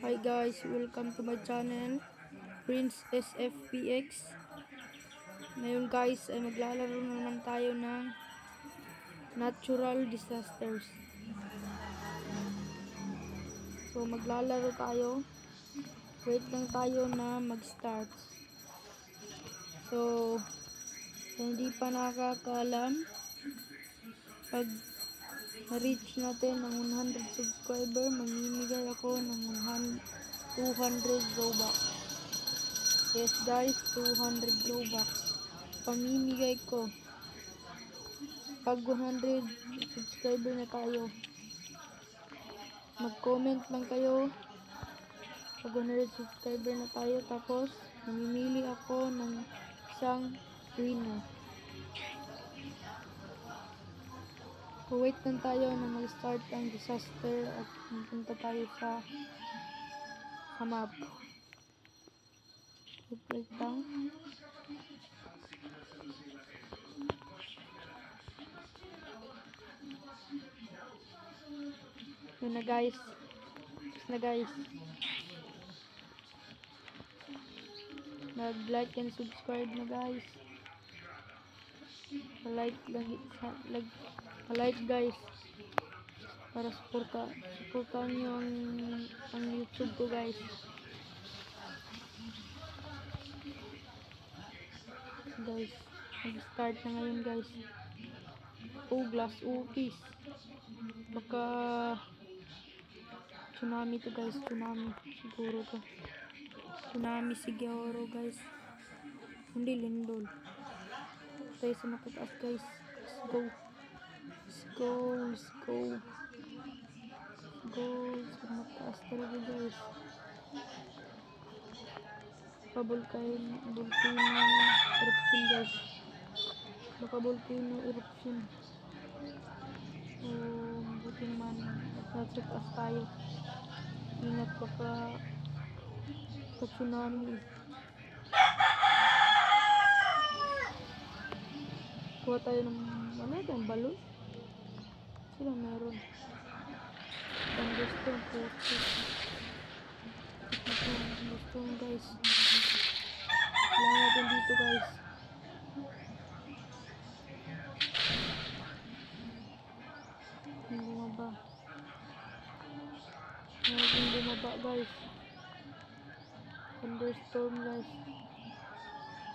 Hi guys, welcome to my channel, Prince SFPX. Ngayon guys ay maglalaro naman tayo ng natural disasters. So maglalaro tayo. Wait lang tayo na mag-start. So hindi pa nakakaalam, pag na-reach natin ng 100 subscriber, mamimigay ako ng 200 Robux. Yes guys, 200 Robux pamimigay ko pag 100 subscriber na tayo. Mag-comment lang kayo pag 100 subscriber na tayo, tapos mamimili ako ng isang winner. So wait lang tayo na mag-start ang disaster at pupunta tayo sa map. Wait lang. Yun na guys. Nag-like and subscribe na guys. Like guys, para supportan nyo ang YouTube ko guys. Mag-start na ngayon guys. Glass ukis. Baka tsunami to guys, siguro to. Tsunami siguro guys. Hindi lindol. Tayo sa matataas guys. Let's go sa mataas talaga guys. Volcano eruption guys. Baka volcano eruption. Buti naman nasa taas tayo. Ingat, baka tsunami. Kuha tayo ng balon. Sila meron. Thunderstorm guys. Kailangan natin dito guys. Bumaba guys. Thunderstorm guys.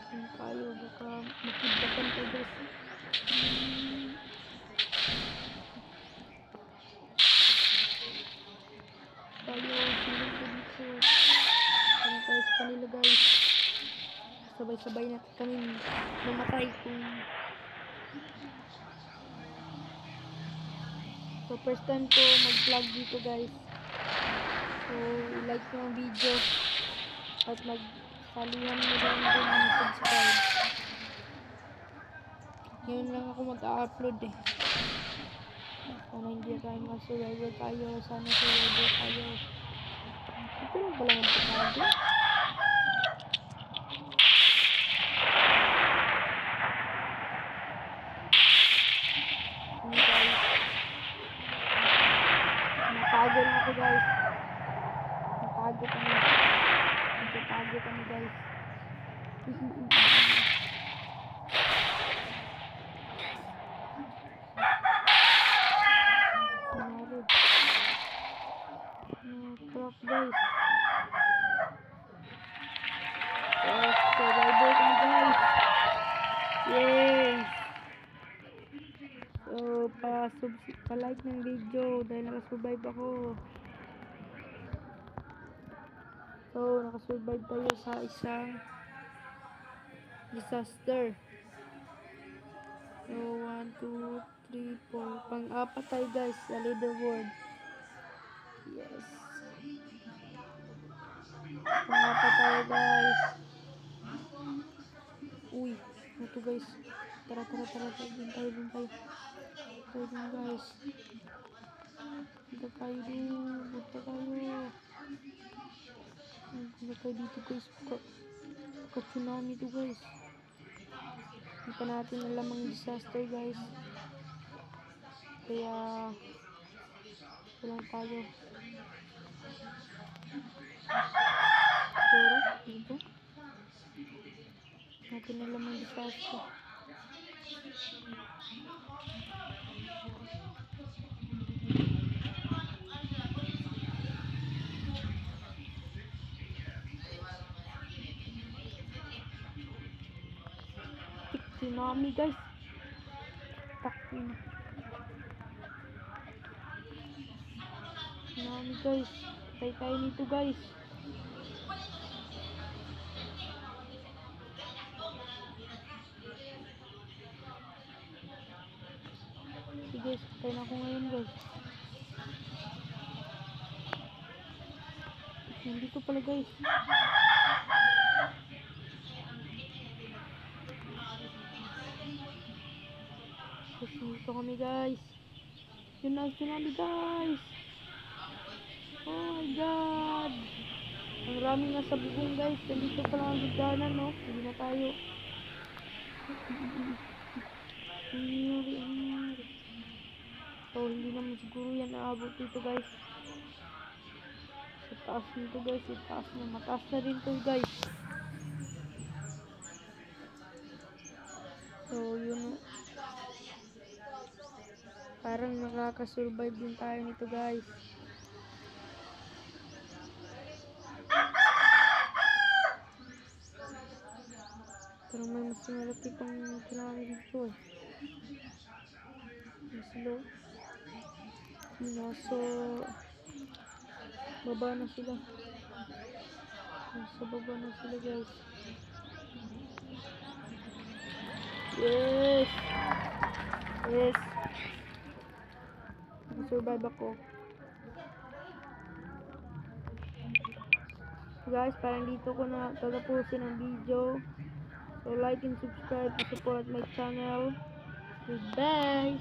Kung kayo, baka makidbakan ko guys. Silang ko dito. Kaya tayo sa kanila guys. Sabay-sabay na kami mamatay kung... So first time ko mag-vlog dito guys. So like nyo ang video at magsalihan mo lang din ang subscribe. Ngayon lang ako mag-upload eh. Sana hindi tayo ma-survival tayo. Sana survival tayo. Ito lang pala ang pagkado. Natago na ako guys. Natago kami guys. Crap guys. Survival kami guys. Yay! So pa-like ng video dahil nakasurvive ako. So nakasurvive tayo sa isang disaster. So 1, 2, 3, 4. Pang-apat tayo guys sa leaderboard. Yes. Pang-apat tayo guys. Uy, ito guys. Tara. Dun tayo. Guys. Punta tayo. Punta tayo dito guys. Baka tsunami to guys. Hindi pa natin alam ang disaster guys. Kaya walang tayo. taas ko. Tsunami guys. Takin. Tsunami guys. Patay tayo nito guys. Sige guys, patay na ako ngayon guys. Nandito pala guys. Dito kami guys. Yun na, tsunami guys. Oh my god. Ang raming nasa bubong guys. Nandito pala ang bigdanan no. Hindi na tayo. So hindi naman siguro yan naabot dito guys. Sa taas nito guys. Sa taas na. Mataas na rin to guys. So yun. Parang nakaka-survive din tayo nito guys. Parang may mas malaki pang tsunami dito eh. Mas low. Nasa baba na sila. Nasa baba na sila guys. Yes! Yes! Survive ako. So guys, parang dito ko na tatapusin ang video. So like and subscribe to support my channel. Goodbye!